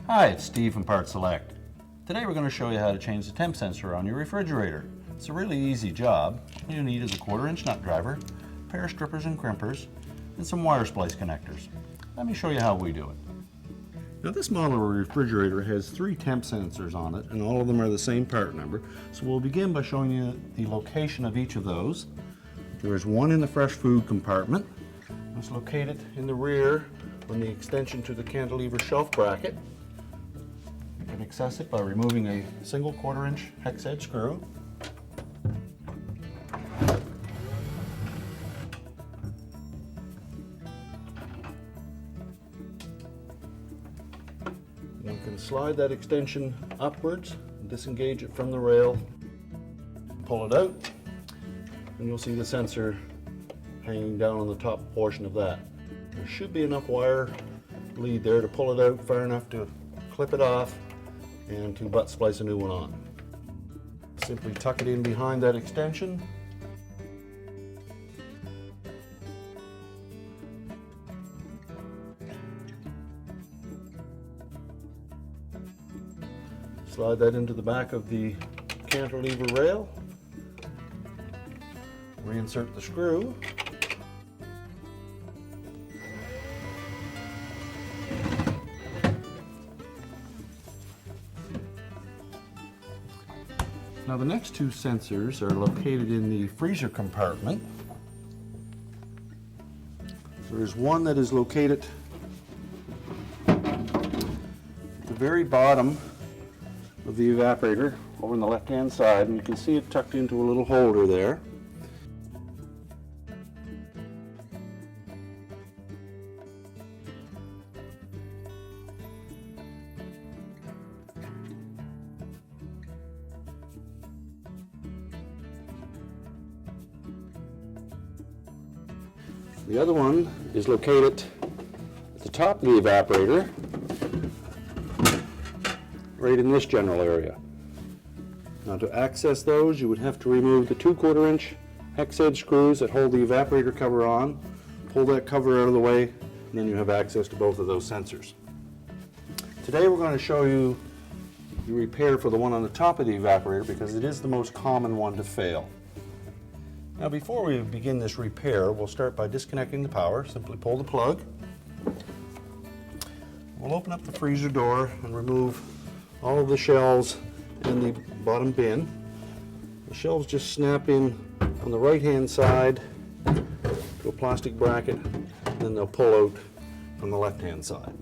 Hi, it's Steve from PartSelect. Today we're going to show you how to change the temp sensor on your refrigerator. It's a really easy job. All you need is a 1/4-inch nut driver, a pair of strippers and crimpers, and some wire splice connectors. Let me show you how we do it. Now this model of a refrigerator has 3 temp sensors on it, and all of them are the same part number. So we'll begin by showing you the location of each of those. There is one in the fresh food compartment. It's located in the rear on the extension to the cantilever shelf bracket. You can access it by removing a single 1/4-inch hex head screw. You can slide that extension upwards, disengage it from the rail, pull it out, and you'll see the sensor hanging down on the top portion of that. There should be enough wire lead there to pull it out far enough to clip it off and to butt splice a new one on. Simply tuck it in behind that extension. Slide that into the back of the cantilever rail. Reinsert the screw. Now the next 2 sensors are located in the freezer compartment. There's one that is located at the very bottom of the evaporator over on the left-hand side, and you can see it tucked into a little holder there. The other one is located at the top of the evaporator, right in this general area. Now to access those, you would have to remove the 2 1/4-inch hex head screws that hold the evaporator cover on, pull that cover out of the way, and then you have access to both of those sensors. Today we're going to show you the repair for the one on the top of the evaporator because it is the most common one to fail. Now before we begin this repair, we'll start by disconnecting the power. Simply pull the plug. We'll open up the freezer door and remove all of the shelves in the bottom bin. The shelves just snap in on the right-hand side to a plastic bracket, and then they'll pull out from the left-hand side.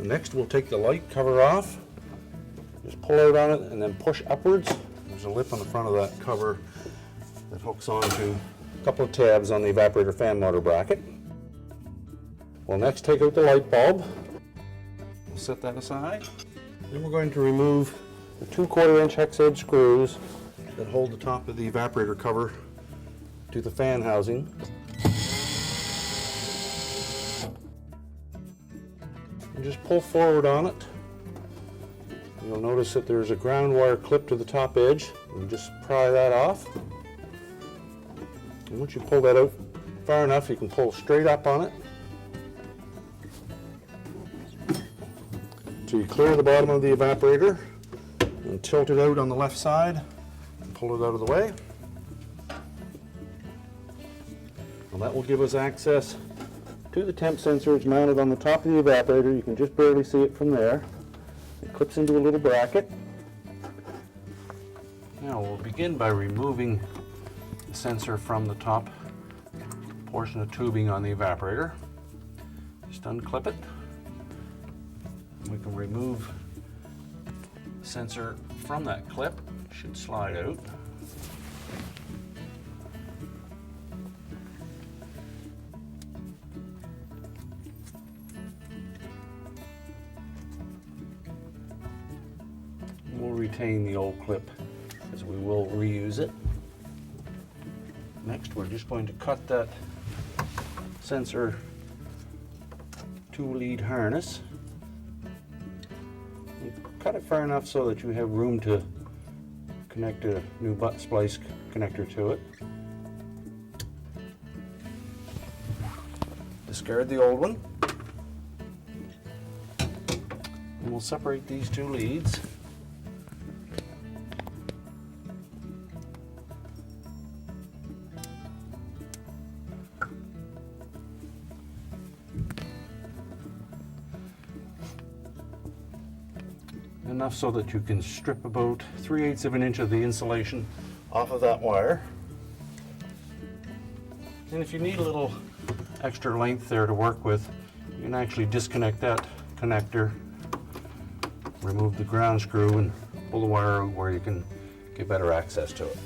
Next, we'll take the light cover off, just pull out on it and then push upwards. There's a lip on the front of that cover that hooks onto a couple of tabs on the evaporator fan motor bracket. We'll next take out the light bulb. We'll set that aside. Then we're going to remove the 2 1/4-inch hex head screws that hold the top of the evaporator cover to the fan housing. Just pull forward on it. You'll notice that there's a ground wire clip to the top edge. And just pry that off. And once you pull that out far enough, you can pull straight up on it. So you clear the bottom of the evaporator and tilt it out on the left side and pull it out of the way. Well, that will give us access to the temp sensor. It's mounted on the top of the evaporator. You can just barely see it from there. It clips into a little bracket. Now we'll begin by removing the sensor from the top portion of tubing on the evaporator. Just unclip it. We can remove the sensor from that clip. It should slide out. We'll retain the old clip as we will reuse it. Next, we're just going to cut that sensor 2-lead harness cut it far enough so that you have room to connect a new butt splice connector to it. Discard the old one. And we'll separate these two leads. Enough so that you can strip about 3/8 of an inch of the insulation off of that wire. And if you need a little extra length there to work with, you can actually disconnect that connector, remove the ground screw, and pull the wire out where you can get better access to it.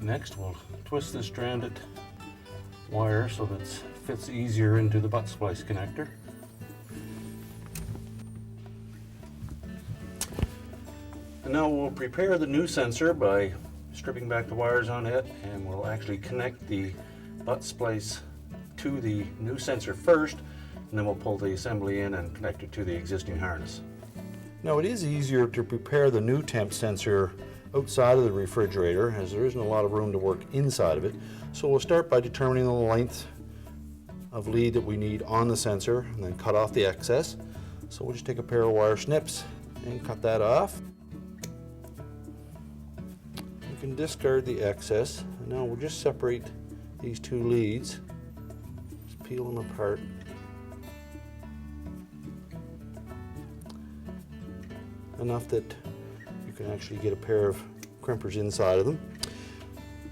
Next, we'll twist this stranded wire so that it fits easier into the butt splice connector. And now we'll prepare the new sensor by stripping back the wires on it, and we'll actually connect the butt splice to the new sensor first, and then we'll pull the assembly in and connect it to the existing harness. Now, it is easier to prepare the new temp sensor outside of the refrigerator, as there isn't a lot of room to work inside of it. So we'll start by determining the length of lead that we need on the sensor, and then cut off the excess. So we'll just take a pair of wire snips and cut that off. You can discard the excess, and now we'll just separate these two leads. Just peel them apart. Enough that you can actually get a pair of crimpers inside of them.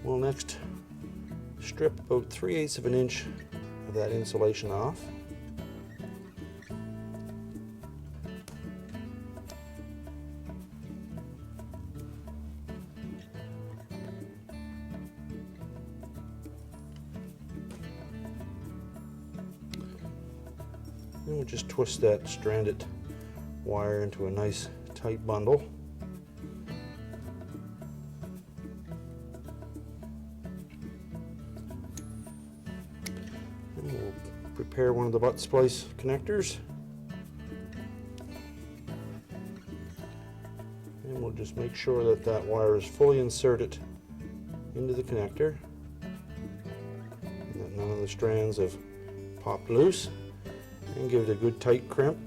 We'll next strip about 3/8 of an inch of that insulation off. And we'll just twist that stranded wire into a nice tight bundle. And we'll prepare one of the butt splice connectors. And we'll just make sure that that wire is fully inserted into the connector, and that none of the strands have popped loose, and give it a good tight crimp.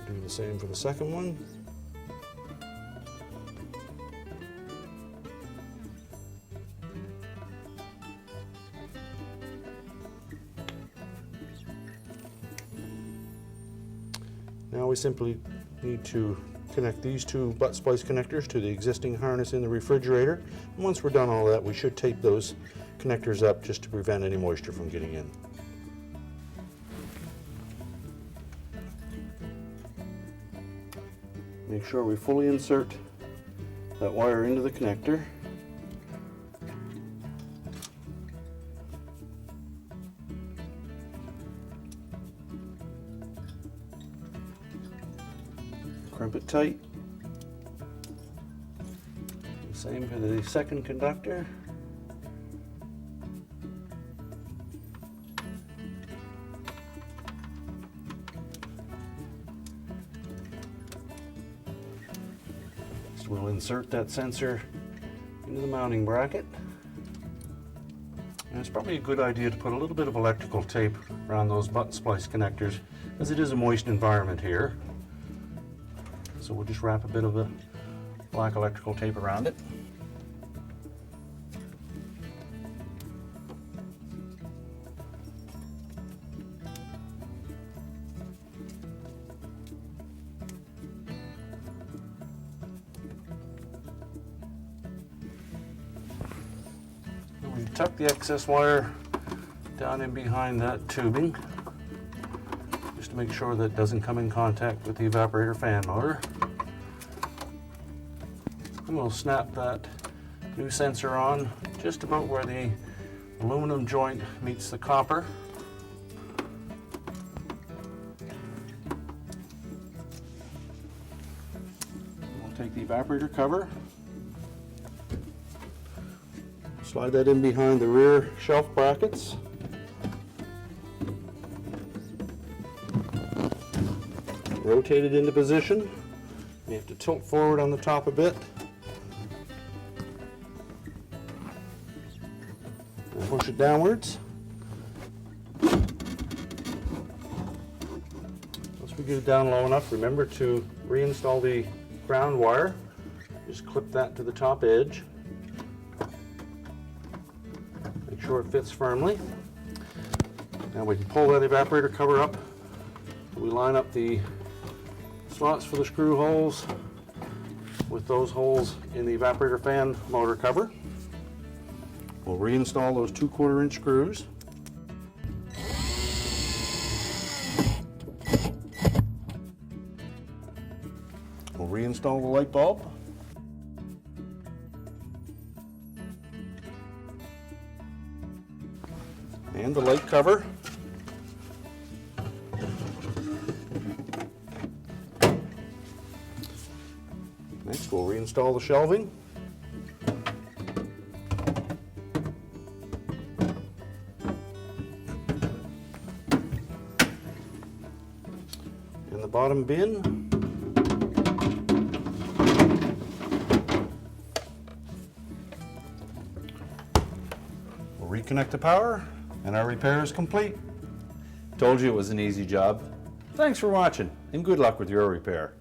Do the same for the second one. Now we simply need to connect these two butt splice connectors to the existing harness in the refrigerator. And once we're done all that, we should tape those connectors up just to prevent any moisture from getting in. Make sure we fully insert that wire into the connector. Crimp it tight. Same for the second conductor. Next, we'll insert that sensor into the mounting bracket. And it's probably a good idea to put a little bit of electrical tape around those butt splice connectors, as it is a moist environment here. So we'll just wrap a bit of the black electrical tape around it. And we tuck the excess wire down in behind that tubing. just to make sure that it doesn't come in contact with the evaporator fan motor. And we'll snap that new sensor on just about where the aluminum joint meets the copper. We'll take the evaporator cover, slide that in behind the rear shelf brackets. Rotate it into position. You have to tilt forward on the top a bit. And push it downwards. Once we get it down low enough, remember to reinstall the ground wire. Just clip that to the top edge. Make sure it fits firmly. Now we can pull that evaporator cover up. We line up the slots for the screw holes with those holes in the evaporator fan motor cover. We'll reinstall those 2/4 inch screws. We'll reinstall the light bulb. And the light cover. Next, we'll reinstall the shelving. And the bottom bin. We'll reconnect the power, and our repair is complete. Told you it was an easy job. Thanks for watching, and good luck with your repair.